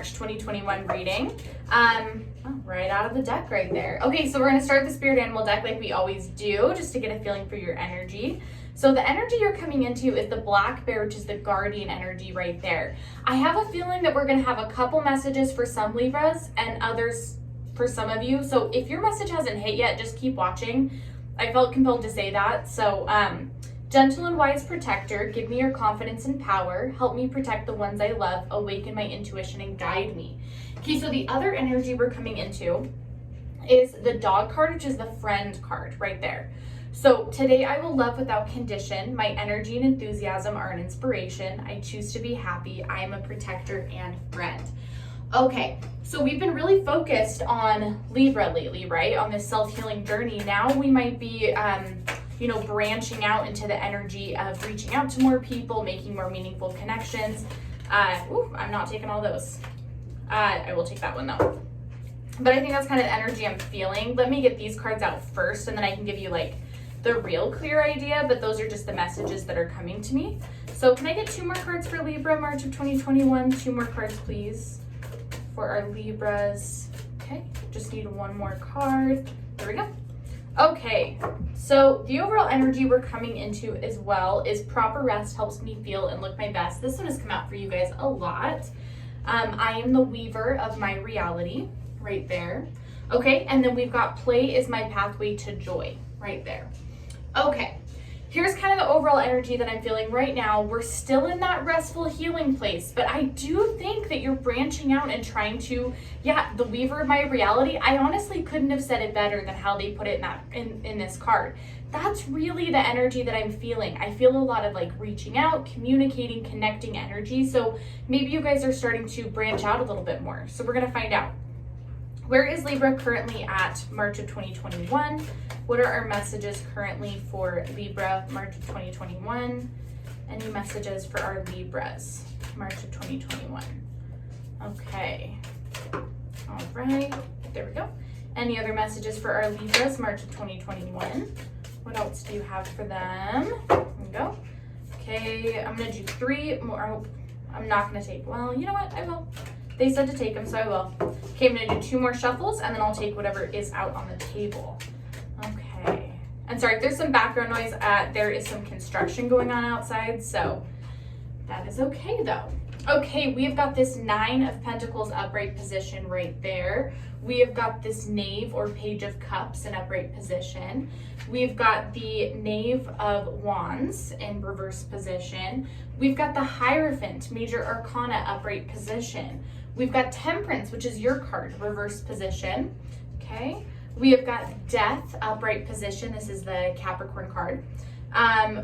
March 2021 reading. Right out of the deck right there. Okay, so we're going to start the spirit animal deck like we always do, just to get a feeling for your energy. So the energy you're coming into is the black bear, which is the guardian energy right there. I have a feeling that we're going to have a couple messages for some Libras and others for some of you. So if your message hasn't hit yet, just keep watching. I felt compelled to say that. So gentle and wise protector, give me your confidence and power. Help me protect the ones I love. Awaken my intuition and guide me. Okay, so the other energy we're coming into is the dog card, which is the friend card right there. So today I will love without condition. My energy and enthusiasm are an inspiration. I choose to be happy. I am a protector and friend. Okay, so we've been really focused on Libra lately, right? On this self-healing journey. Now we might be, branching out into the energy of reaching out to more people, making more meaningful connections. I'm not taking all those. I will take that one though. But I think that's kind of the energy I'm feeling. Let me get these cards out first and then I can give you like the real clear idea, but those are just the messages that are coming to me. So can I get 2 more cards for Libra, March of 2021? 2 more cards, please, for our Libras. Okay, just need 1 more card. There we go. Okay, so the overall energy we're coming into as well is proper rest helps me feel and look my best. This one has come out for you guys a lot. I am the weaver of my reality right there. Okay, and then we've got play is my pathway to joy right there. Okay, here's kind of the overall energy that I'm feeling right now. We're still in that restful healing place, but I do think that you're branching out and trying to, the weaver of my reality. I honestly couldn't have said it better than how they put it in this card. That's really the energy that I'm feeling. I feel a lot of like reaching out, communicating, connecting energy. So maybe you guys are starting to branch out a little bit more. So we're going to find out. Where is Libra currently at March of 2021? What are our messages currently for Libra, March of 2021? Any messages for our Libras, March of 2021? Okay. All right. There we go. Any other messages for our Libras, March of 2021? What else do you have for them? There we go. Okay, I'm going to do 3 more. I'm not going to take, well, you know what? I will. They said to take them, so I will. Okay, I'm going to do 2 more shuffles, and then I'll take whatever is out on the table. Okay. And sorry, if there's some background noise, there is some construction going on outside, so that is okay, though. Okay, we have got this 9 of Pentacles upright position right there. We have got this Knave or Page of Cups in upright position. We've got the Knave of Wands in reverse position. We've got the Hierophant, Major Arcana, upright position. We've got Temperance, which is your card, reverse position. Okay. We have got Death, upright position. This is the Capricorn card.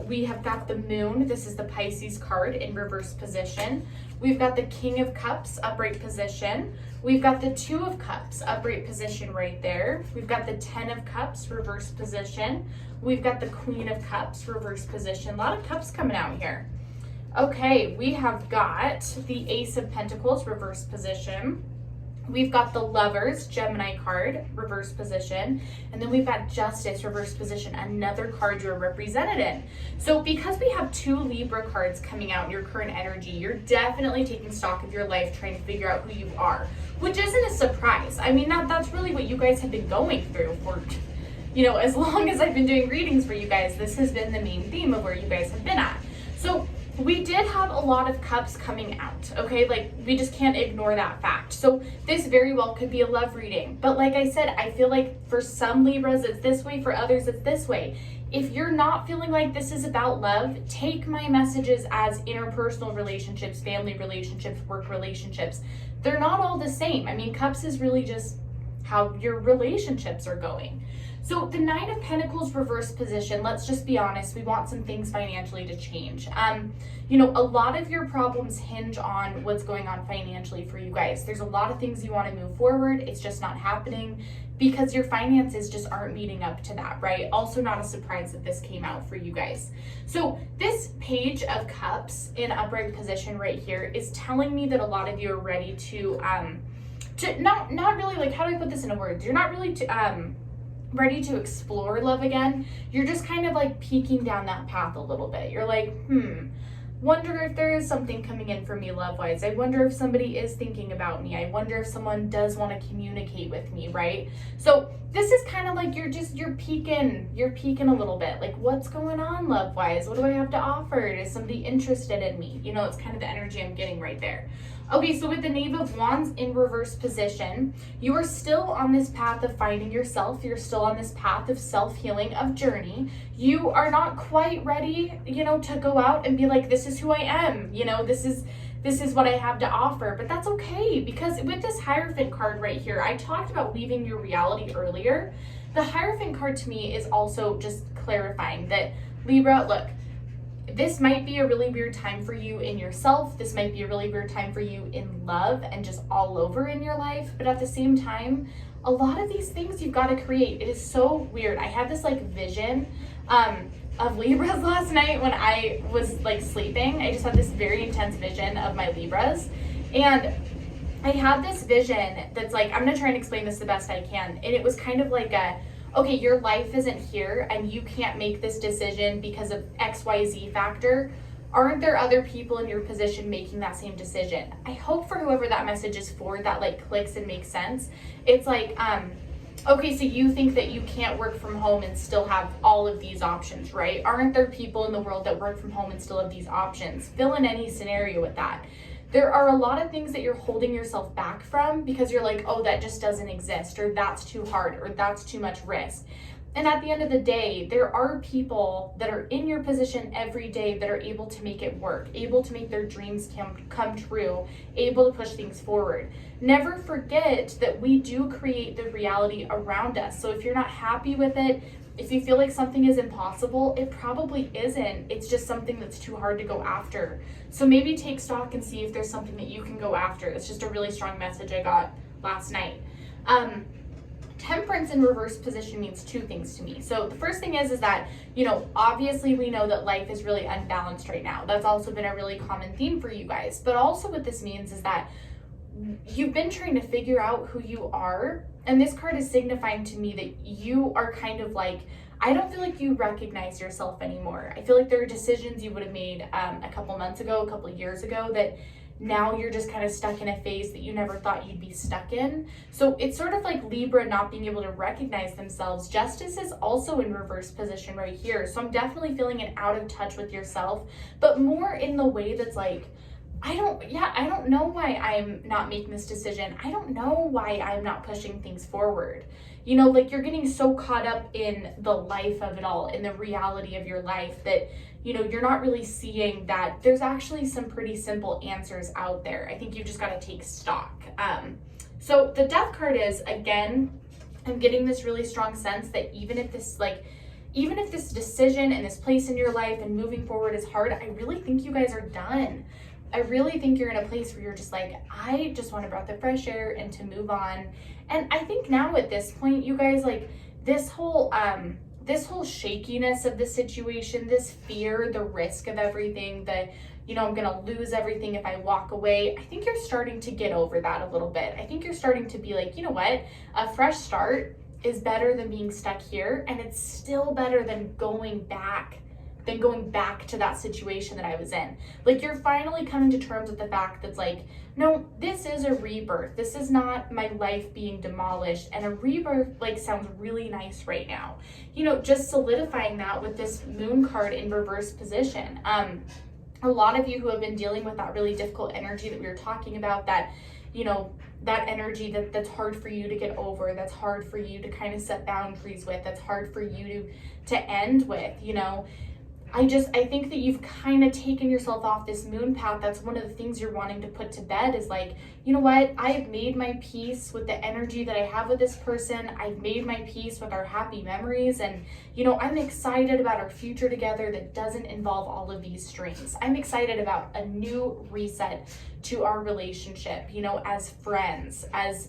We have got the Moon. This is the Pisces card in reverse position. We've got the King of Cups, upright position. We've got the 2 of Cups, upright position right there. We've got the 10 of Cups, reverse position. We've got the Queen of Cups, reverse position. A lot of cups coming out here. Okay, we have got the Ace of Pentacles, reverse position. We've got the Lovers, Gemini card, reverse position. And then we've got Justice, reverse position, another card you're represented in. So because we have 2 Libra cards coming out in your current energy, you're definitely taking stock of your life, trying to figure out who you are, which isn't a surprise. I mean, that's really what you guys have been going through for, as long as I've been doing readings for you guys. This has been the main theme of where you guys have been at. So we did have a lot of cups coming out, okay? Like, we just can't ignore that fact. So this very well could be a love reading. But like I said, I feel like for some Libras, it's this way. For others, it's this way. If you're not feeling like this is about love, take my messages as interpersonal relationships, family relationships, work relationships. They're not all the same. I mean, cups is really just how your relationships are going. So the 9 of Pentacles reverse position, let's just be honest, we want some things financially to change. A lot of your problems hinge on what's going on financially for you guys. There's a lot of things you want to move forward. It's just not happening because your finances just aren't meeting up to that, right? Also not a surprise that this came out for you guys. So this Page of Cups in upright position right here is telling me that a lot of you are ready to not really, like, how do I put this into words? You're not really ready to explore love again. You're just kind of like peeking down that path a little bit. You're like, wonder if there is something coming in for me love-wise. I wonder if somebody is thinking about me. I wonder if someone does want to communicate with me, right? So this is kind of like you're peeking a little bit. Like, what's going on love-wise? What do I have to offer? Is somebody interested in me? You know, it's kind of the energy I'm getting right there. Okay, so with the Knave of Wands in reverse position, you are still on this path of finding yourself. You're still on this path of self-healing, of journey. You are not quite ready, you know, to go out and be like, this is who I am. You know, this is what I have to offer. But that's okay, because with this Hierophant card right here, I talked about leaving your reality earlier. The Hierophant card to me is also just clarifying that, Libra, look, this might be a really weird time for you in yourself. This might be a really weird time for you in love and just all over in your life. But at the same time, a lot of these things you've got to create. It is so weird. I had this like vision of Libras last night when I was like sleeping. I just had this very intense vision of my Libras. And I had this vision that's like, I'm going to try and explain this the best I can. And it was kind of like okay, your life isn't here and you can't make this decision because of XYZ factor. Aren't there other people in your position making that same decision? I hope for whoever that message is for, that like clicks and makes sense. It's like, okay, so you think that you can't work from home and still have all of these options, right? Aren't there people in the world that work from home and still have these options? Fill in any scenario with that. There are a lot of things that you're holding yourself back from because you're like, oh, that just doesn't exist, or that's too hard, or that's too much risk. And at the end of the day, there are people that are in your position every day that are able to make it work, able to make their dreams come true, able to push things forward. Never forget that we do create the reality around us. So if you're not happy with it, if you feel like something is impossible, it probably isn't. It's just something that's too hard to go after. So maybe take stock and see if there's something that you can go after. It's just a really strong message I got last night. Temperance in reverse position means two things to me. So the first thing is that, you know, obviously we know that life is really unbalanced right now. That's also been a really common theme for you guys. But also what this means is that you've been trying to figure out who you are. And this card is signifying to me that you are kind of like, I don't feel like you recognize yourself anymore. I feel like there are decisions you would have made a couple months ago, a couple years ago, that now you're just kind of stuck in a phase that you never thought you'd be stuck in. So it's sort of like Libra not being able to recognize themselves. Justice is also in reverse position right here. So I'm definitely feeling an out of touch with yourself, but more in the way that's like, I don't know why I'm not making this decision. I don't know why I'm not pushing things forward. You know, like you're getting so caught up in the life of it all, in the reality of your life, that, you know, you're not really seeing that there's actually some pretty simple answers out there. I think you've just got to take stock. So the Death card is, again, I'm getting this really strong sense that even if this decision and this place in your life and moving forward is hard, I really think you guys are done. I really think you're in a place where you're just like, I just want a breath of fresh air and to move on. And I think now at this point, you guys, like this whole shakiness of the situation, this fear, the risk of everything, that, you know, I'm going to lose everything if I walk away. I think you're starting to get over that a little bit. I think you're starting to be like, you know what, a fresh start is better than being stuck here. And it's still better than going back to that situation that I was in. Like you're finally coming to terms with the fact that's like, no, this is a rebirth. This is not my life being demolished. And a rebirth like sounds really nice right now. You know, just solidifying that with this Moon card in reverse position. A lot of you who have been dealing with that really difficult energy that we were talking about, that, you know, that energy that's hard for you to get over, that's hard for you to kind of set boundaries with, that's hard for you to end with, you know. I think that you've kind of taken yourself off this moon path. That's one of the things you're wanting to put to bed, is like, you know what? I've made my peace with the energy that I have with this person. I've made my peace with our happy memories. And, you know, I'm excited about our future together that doesn't involve all of these strings. I'm excited about a new reset to our relationship, you know, as friends, as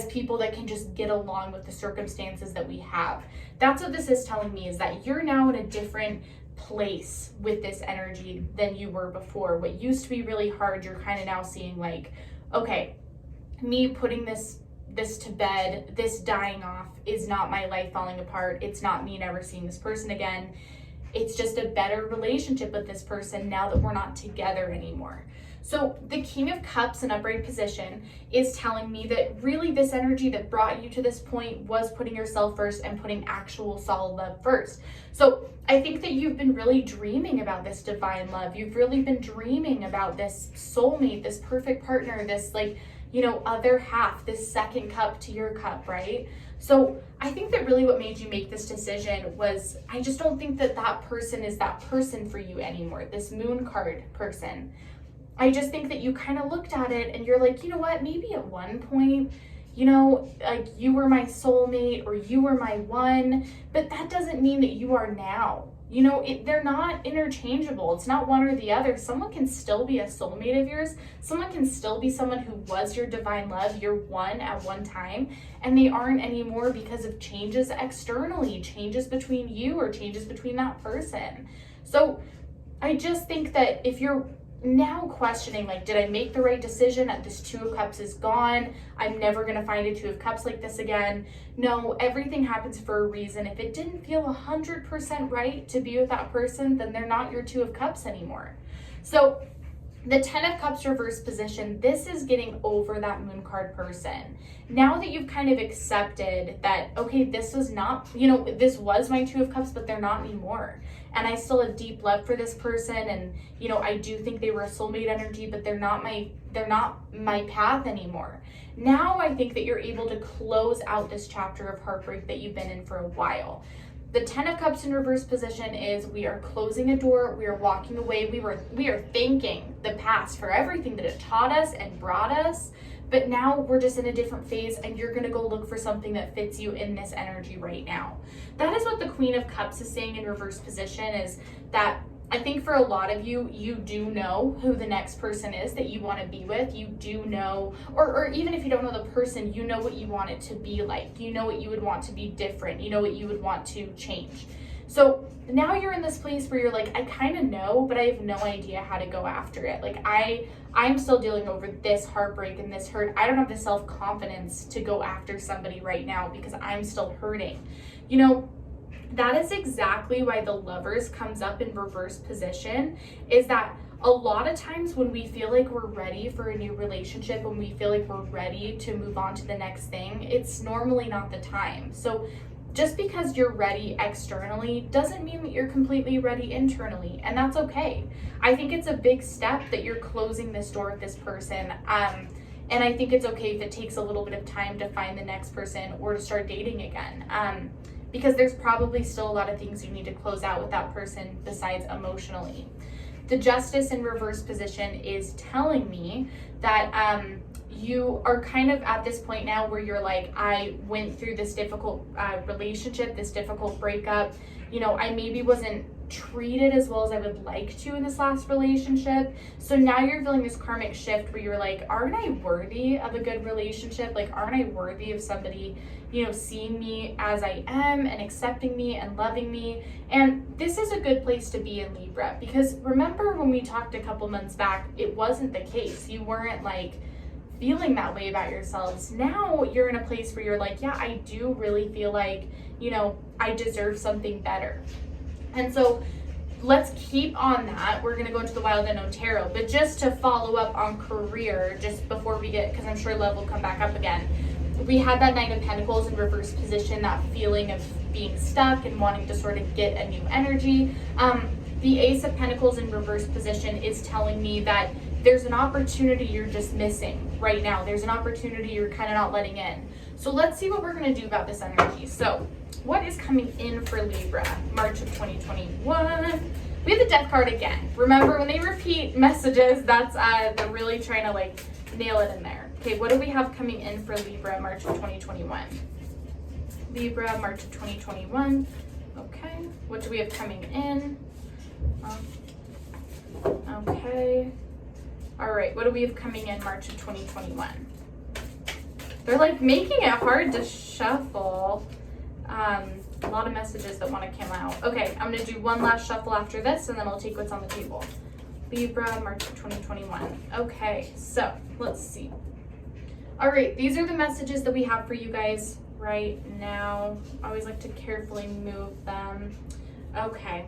people that can just get along with the circumstances that we have. That's what this is telling me, is that you're now in a different place with this energy than you were before. What used to be really hard, you're kind of now seeing like, okay, me putting this to bed, this dying off is not my life falling apart. It's not me never seeing this person again. It's just a better relationship with this person now that we're not together anymore. So the King of Cups in upright position is telling me that really this energy that brought you to this point was putting yourself first and putting actual solid love first. So I think that you've been really dreaming about this divine love. You've really been dreaming about this soulmate, this perfect partner, this like, you know, other half, this second cup to your cup, right? So I think that really what made you make this decision was, I just don't think that that person is that person for you anymore, this moon card person. I just think that you kind of looked at it and you're like, you know what, maybe at one point, you know, like you were my soulmate or you were my one, but that doesn't mean that you are now. You know, they're not interchangeable. It's not one or the other. Someone can still be a soulmate of yours. Someone can still be someone who was your divine love, your one at one time, and they aren't anymore because of changes externally, changes between you or changes between that person. So I just think that if you're now questioning, like, did I make the right decision? This Two of Cups is gone. I'm never going to find a Two of Cups like this again. No, everything happens for a reason. If it didn't feel 100% right to be with that person, then they're not your Two of Cups anymore. So the Ten of Cups reverse position, this is getting over that moon card person. Now that you've kind of accepted that, okay, this was not, you know, this was my Two of Cups, but they're not anymore. And I still have deep love for this person. And, you know, I do think they were a soulmate energy, but they're not my path anymore. Now I think that you're able to close out this chapter of heartbreak that you've been in for a while. The Ten of Cups in reverse position is we are closing a door, we are walking away, we are thanking the past for everything that it taught us and brought us, but now we're just in a different phase and you're gonna go look for something that fits you in this energy right now. That is what the Queen of Cups is saying in reverse position, is that I think for a lot of you, you do know who the next person is that you want to be with. You do know, or even if you don't know the person, you know what you want it to be like. You know what you would want to be different. You know what you would want to change. So now you're in this place where you're like, I kind of know, but I have no idea how to go after it. Like I'm still dealing over this heartbreak and this hurt. I don't have the self-confidence to go after somebody right now because I'm still hurting. You know, that is exactly why the Lovers comes up in reverse position, is that a lot of times when we feel like we're ready for a new relationship, when we feel like we're ready to move on to the next thing, it's normally not the time. So just because you're ready externally doesn't mean that you're completely ready internally, and that's okay. I think it's a big step that you're closing this door with this person. And I think it's okay if it takes a little bit of time to find the next person or to start dating again. Because there's probably still a lot of things you need to close out with that person besides emotionally. The Justice in reverse position is telling me that you are kind of at this point now where you're like, I went through this difficult relationship, this difficult breakup. You know, I maybe wasn't treated as well as I would like to in this last relationship. So now you're feeling this karmic shift where you're like, aren't I worthy of a good relationship? Like, aren't I worthy of somebody, you know, seeing me as I am and accepting me and loving me? And this is a good place to be in Libra, because remember when we talked a couple months back, it wasn't the case. You weren't like feeling that way about yourselves. Now you're in a place where you're like, yeah, I do really feel like, you know, I deserve something better. And so let's keep on that. We're going to go into the Wild Unknown Tarot, but just to follow up on career, just before we get, because I'm sure love will come back up again. We had that Knight of Pentacles in reverse position, that feeling of being stuck and wanting to sort of get a new energy. The Ace of Pentacles in reverse position is telling me that there's an opportunity you're just missing right now. There's an opportunity you're kind of not letting in. So let's see what we're going to do about this energy. So what is coming in for Libra, March of 2021? We have the Death card again. Remember, when they repeat messages, that's they're really trying to like nail it in there. Okay, what do we have coming in for Libra, March of 2021? Libra, March of 2021. Okay, what do we have coming in? Okay. All right, what do we have coming in March of 2021? They're like making it hard to shuffle. A lot of messages that want to come out. Okay, I'm going to do one last shuffle after this, and then I'll take what's on the table. Libra, March of 2021. Okay, so let's see. All right, these are the messages that we have for you guys right now. I always like to carefully move them. Okay,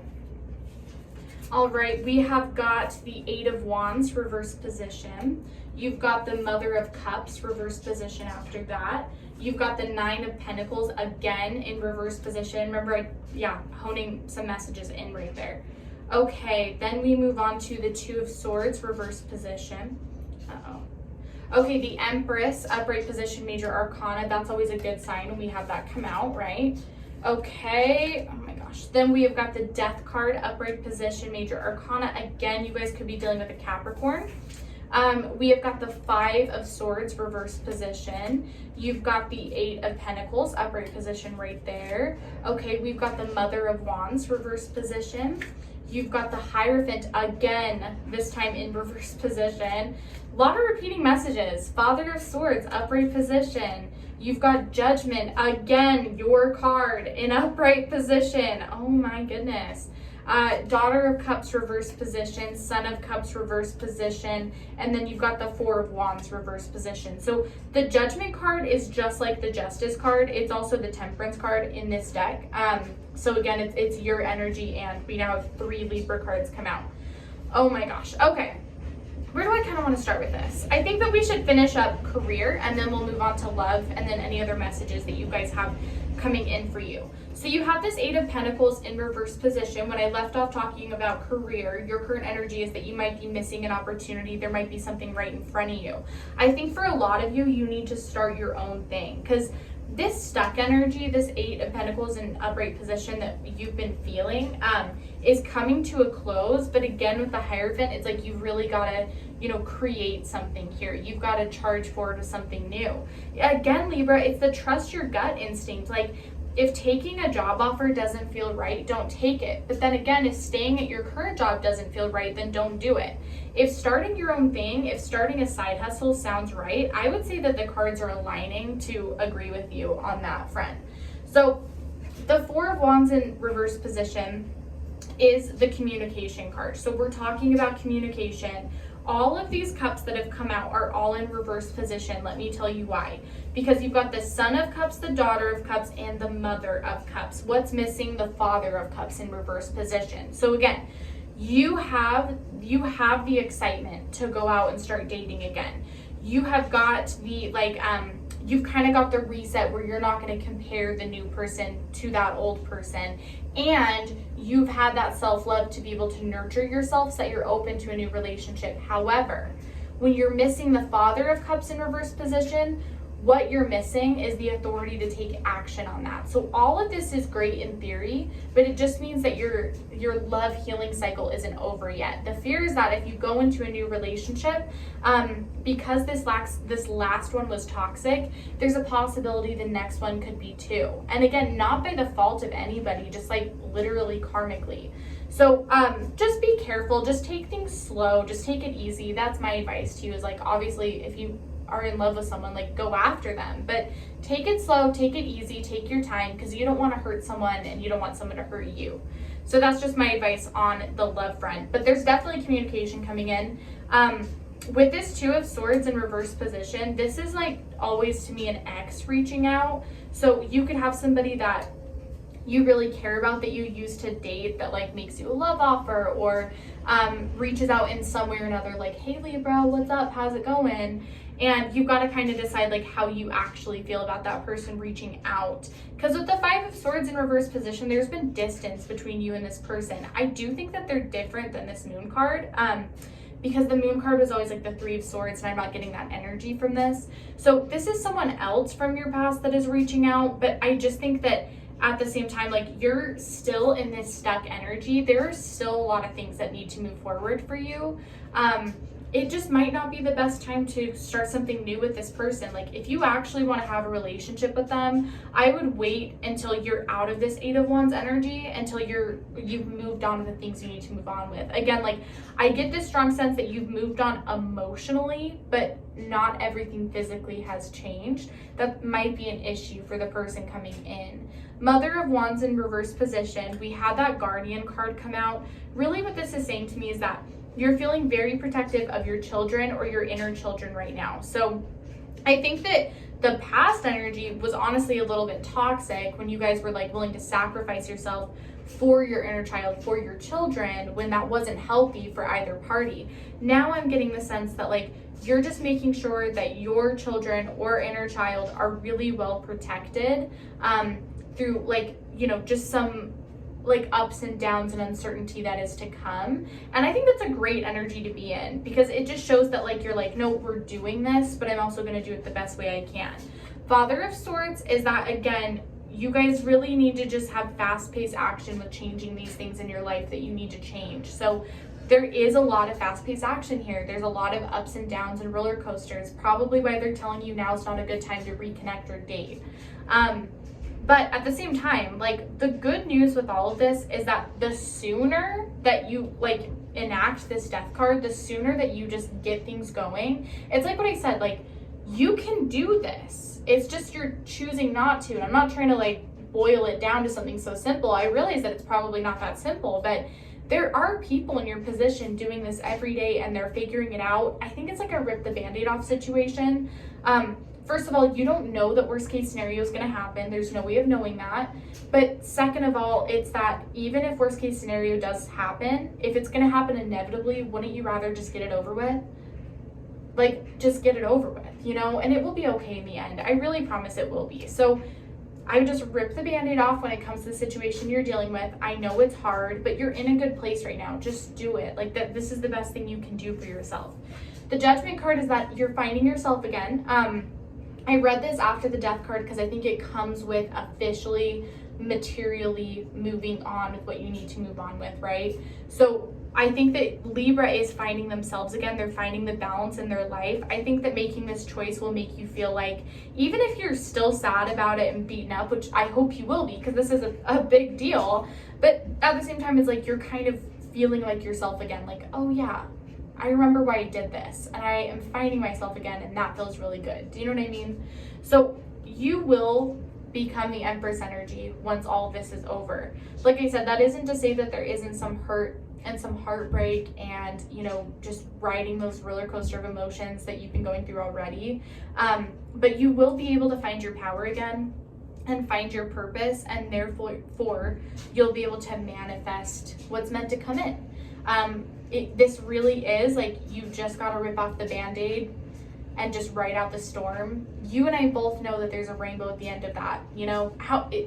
All right, we have got the Eight of Wands, reverse position. You've got the Mother of Cups, reverse position after that. You've got the Nine of Pentacles, again, in reverse position. Remember, honing some messages in right there. Okay, then we move on to the Two of Swords, reverse position. Okay, the Empress, upright position, major arcana. That's always a good sign when we have that come out, right? Okay, oh my gosh. Then we have got the Death card, upright position, major arcana. Again, you guys could be dealing with a Capricorn. We have got the Five of Swords, reverse position. You've got the Eight of Pentacles, upright position right there. Okay, we've got the Mother of Wands, reverse position. You've got the Hierophant, again, this time in reverse position. A lot of repeating messages. Father of Swords, upright position. You've got Judgment, again, your card in upright position. Oh my goodness. Daughter of Cups, reverse position. Son of Cups, reverse position. And then you've got the Four of Wands, reverse position. So the Judgment card is just like the Justice card. It's also the Temperance card in this deck. So again, it's your energy, and we now have 3 Libra cards come out. Oh my gosh. Okay. Where do I kind of want to start with this? I think that we should finish up career, and then we'll move on to love, and then any other messages that you guys have coming in for you. So you have this Eight of Pentacles in reverse position. When I left off talking about career, your current energy is that you might be missing an opportunity. There might be something right in front of you. I think for a lot of you, you need to start your own thing, because this stuck energy, this Eight of Pentacles in upright position that you've been feeling, is coming to a close. But again, with the Hierophant, it's like you've really got to, create something here. You've got to charge forward with something new. Again, Libra, it's the trust your gut instinct. Like, if taking a job offer doesn't feel right, don't take it. But then again, if staying at your current job doesn't feel right, then don't do it. If starting your own thing, if starting a side hustle sounds right, I would say that the cards are aligning to agree with you on that front. So the Four of Wands in reverse position is the communication card. So we're talking about communication. All of these cups that have come out are all in reverse position. Let me tell you why. Because you've got the Son of Cups, the Daughter of Cups, and the Mother of Cups. What's missing? The Father of Cups in reverse position. So again, you have the excitement to go out and start dating again. You have got the you've kind of got the reset where you're not going to compare the new person to that old person. And you've had that self-love to be able to nurture yourself so that you're open to a new relationship. However, when you're missing the Father of Cups in reverse position, what you're missing is the authority to take action on that. So all of this is great in theory, but it just means that your love healing cycle isn't over yet. The fear is that if you go into a new relationship, because this last one was toxic, there's a possibility the next one could be too. And again, not by the fault of anybody, just like literally karmically. So just be careful, just take things slow, just take it easy. That's my advice to you, is like, obviously if you are in love with someone, like, go after them, but take it slow, take it easy, take your time, because you don't want to hurt someone and you don't want someone to hurt you. So that's just my advice on the love front. But there's definitely communication coming in. With this Two of Swords in reverse position, this is like always to me an ex reaching out. So you could have somebody that you really care about, that you used to date, that like makes you a love offer, or reaches out in some way or another, like, hey Libra, what's up, how's it going? And you've got to kind of decide like how you actually feel about that person reaching out. Because with the Five of Swords in reverse position, there's been distance between you and this person. I do think that they're different than this Moon card. Because the Moon card was always like the Three of Swords, and I'm not getting that energy from this. So this is someone else from your past that is reaching out, but I just think that at the same time, like, you're still in this stuck energy. There are still a lot of things that need to move forward for you. It just might not be the best time to start something new with this person. Like, if you actually want to have a relationship with them, I would wait until you're out of this Eight of Wands energy, until you've moved on to the things you need to move on with. Again, like, I get this strong sense that you've moved on emotionally, but not everything physically has changed. That might be an issue for the person coming in. Mother of Wands in reverse position, we had that Guardian card come out. Really what this is saying to me is that you're feeling very protective of your children or your inner children right now. So I think that the past energy was honestly a little bit toxic when you guys were like willing to sacrifice yourself for your inner child, for your children, when that wasn't healthy for either party. Now I'm getting the sense that like you're just making sure that your children or inner child are really well protected through like, you know, just some like ups and downs and uncertainty that is to come. And I think that's a great energy to be in, because it just shows that like you're like, no, we're doing this, but I'm also going to do it the best way I can. Father of Swords is that, again, you guys really need to just have fast-paced action with changing these things in your life that you need to change. So there is a lot of fast-paced action here. There's a lot of ups and downs and roller coasters, probably why they're telling you now is not a good time to reconnect or date. But at the same time, like, the good news with all of this is that the sooner that you like enact this death card, the sooner that you just get things going. It's like what I said, like, you can do this. It's just you're choosing not to. And I'm not trying to like boil it down to something so simple. I realize that it's probably not that simple, but there are people in your position doing this every day and they're figuring it out. I think it's like a rip the band-aid off situation. First of all, you don't know that worst case scenario is going to happen. There's no way of knowing that. But second of all, it's that even if worst case scenario does happen, if it's going to happen inevitably, wouldn't you rather just get it over with? Like, just get it over with, you know? And it will be okay in the end. I really promise it will be. So I would just rip the band-aid off when it comes to the situation you're dealing with. I know it's hard, but you're in a good place right now. Just do it. Like, that. This is the best thing you can do for yourself. The Judgment card is that you're finding yourself again. I read this after the Death card because I think it comes with officially, materially moving on with what you need to move on with, right? So I think that Libra is finding themselves again. They're finding the balance in their life. I think that making this choice will make you feel like, even if you're still sad about it and beaten up, which I hope you will be, because this is a big deal, but at the same time, it's like you're kind of feeling like yourself again, like, oh yeah, I remember why I did this, and I am finding myself again, and that feels really good. Do you know what I mean? So you will become the Empress energy once all of this is over. Like I said, that isn't to say that there isn't some hurt and some heartbreak and, you know, just riding those roller coaster of emotions that you've been going through already. But you will be able to find your power again and find your purpose, and therefore you'll be able to manifest what's meant to come in. This really is like, you just got to rip off the band-aid and just ride out the storm. You and I both know that there's a rainbow at the end of that, you know,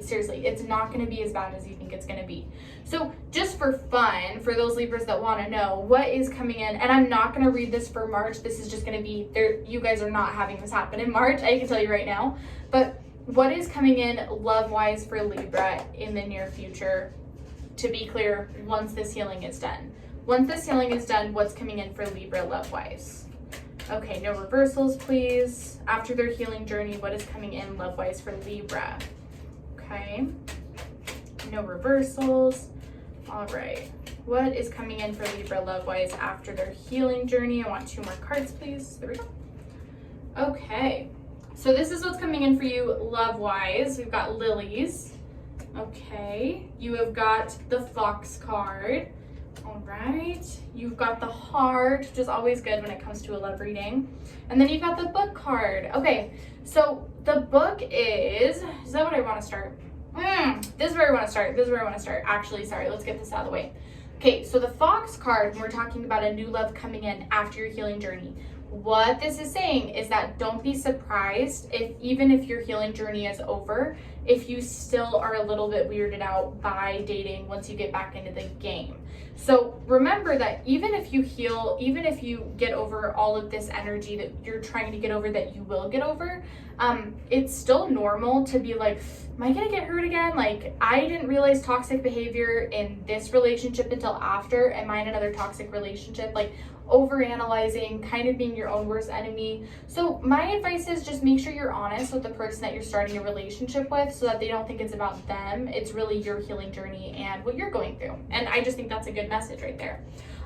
seriously, it's not going to be as bad as you think it's going to be. So just for fun, for those Libras that want to know what is coming in, and I'm not going to read this for March, this is just going to be there. You guys are not having this happen in March, I can tell you right now, but what is coming in love-wise for Libra in the near future, to be clear, once this healing is done. Once this healing is done, what's coming in for Libra love-wise? Okay, no reversals, please. After their healing journey, what is coming in love-wise for Libra? Okay, no reversals. All right, what is coming in for Libra love-wise after their healing journey? I want 2 more cards, please. There we go. Okay, so this is what's coming in for you love-wise. We've got lilies. Okay, you have got the Fox card. All right, you've got the heart, which is always good when it comes to a love reading. And then you've got the book card. Okay, so the book is that what I want to start? This is where I want to start. This is where I want to start. Actually, sorry, let's get this out of the way. Okay, so the Fox card, when we're talking about a new love coming in after your healing journey, what this is saying is that don't be surprised even if your healing journey is over, if you still are a little bit weirded out by dating once you get back into the game. So remember that even if you heal, even if you get over all of this energy that you're trying to get over, that you will get over, it's still normal to be like, am I gonna get hurt again? Like, I didn't realize toxic behavior in this relationship until after. Am I in another toxic relationship? Like, overanalyzing, kind of being your own worst enemy. So my advice is just make sure you're honest with the person that you're starting a relationship with, so that they don't think it's about them. It's really your healing journey and what you're going through. And I just think that's a good message right there.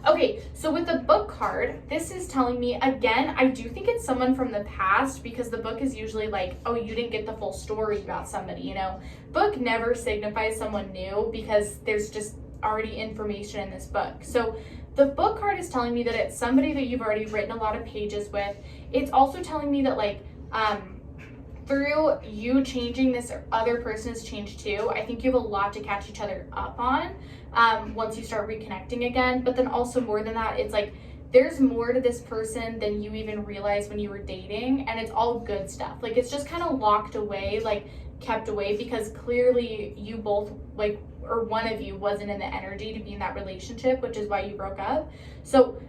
Okay, so with the book card, this is telling me, again, I do think it's someone from the past, because the book is usually like, oh, you didn't get the full story about somebody, you know. Book never signifies someone new, because there's just already information in this book. So the book card is telling me that it's somebody that you've already written a lot of pages with. It's also telling me that, like, through you changing, this other person has changed too. I think you have a lot to catch each other up on once you start reconnecting again. But then also more than that, it's like there's more to this person than you even realized when you were dating, and it's all good stuff. Like it's just kind of locked away, like kept away, because clearly you both, like, or one of you wasn't in the energy to be in that relationship, which is why you broke up. So,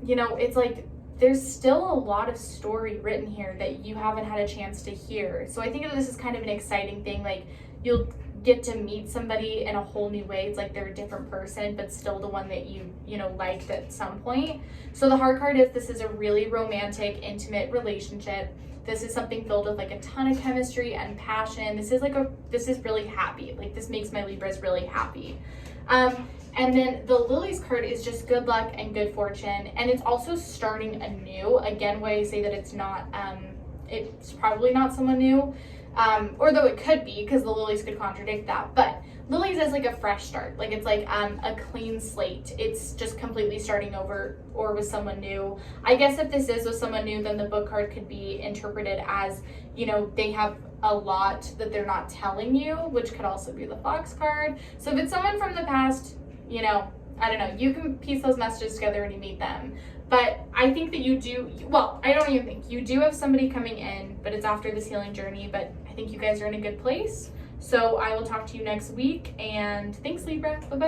you know, it's like there's still a lot of story written here that you haven't had a chance to hear. So I think that this is kind of an exciting thing. Like you'll get to meet somebody in a whole new way. It's like they're a different person, but still the one that you know, liked at some point. So the Heart card is, this is a really romantic, intimate relationship. This is something filled with like a ton of chemistry and passion. This is really happy. Like this makes my Libras really happy. And then the Lilies card is just good luck and good fortune. And it's also starting anew. Again, why I say that it's not, it's probably not someone new. Or though it could be, because the Lilies could contradict that. But Lilies is like a fresh start. Like it's like a clean slate. It's just completely starting over, or with someone new. I guess if this is with someone new, then the Book card could be interpreted as, you know, they have a lot that they're not telling you, which could also be the Fox card. So if it's someone from the past, you know, I don't know, you can piece those messages together when you meet them. But I think that you do, well, I don't even think, you do have somebody coming in, but it's after this healing journey. But I think you guys are in a good place. So I will talk to you next week, and thanks, Libra. Bye-bye.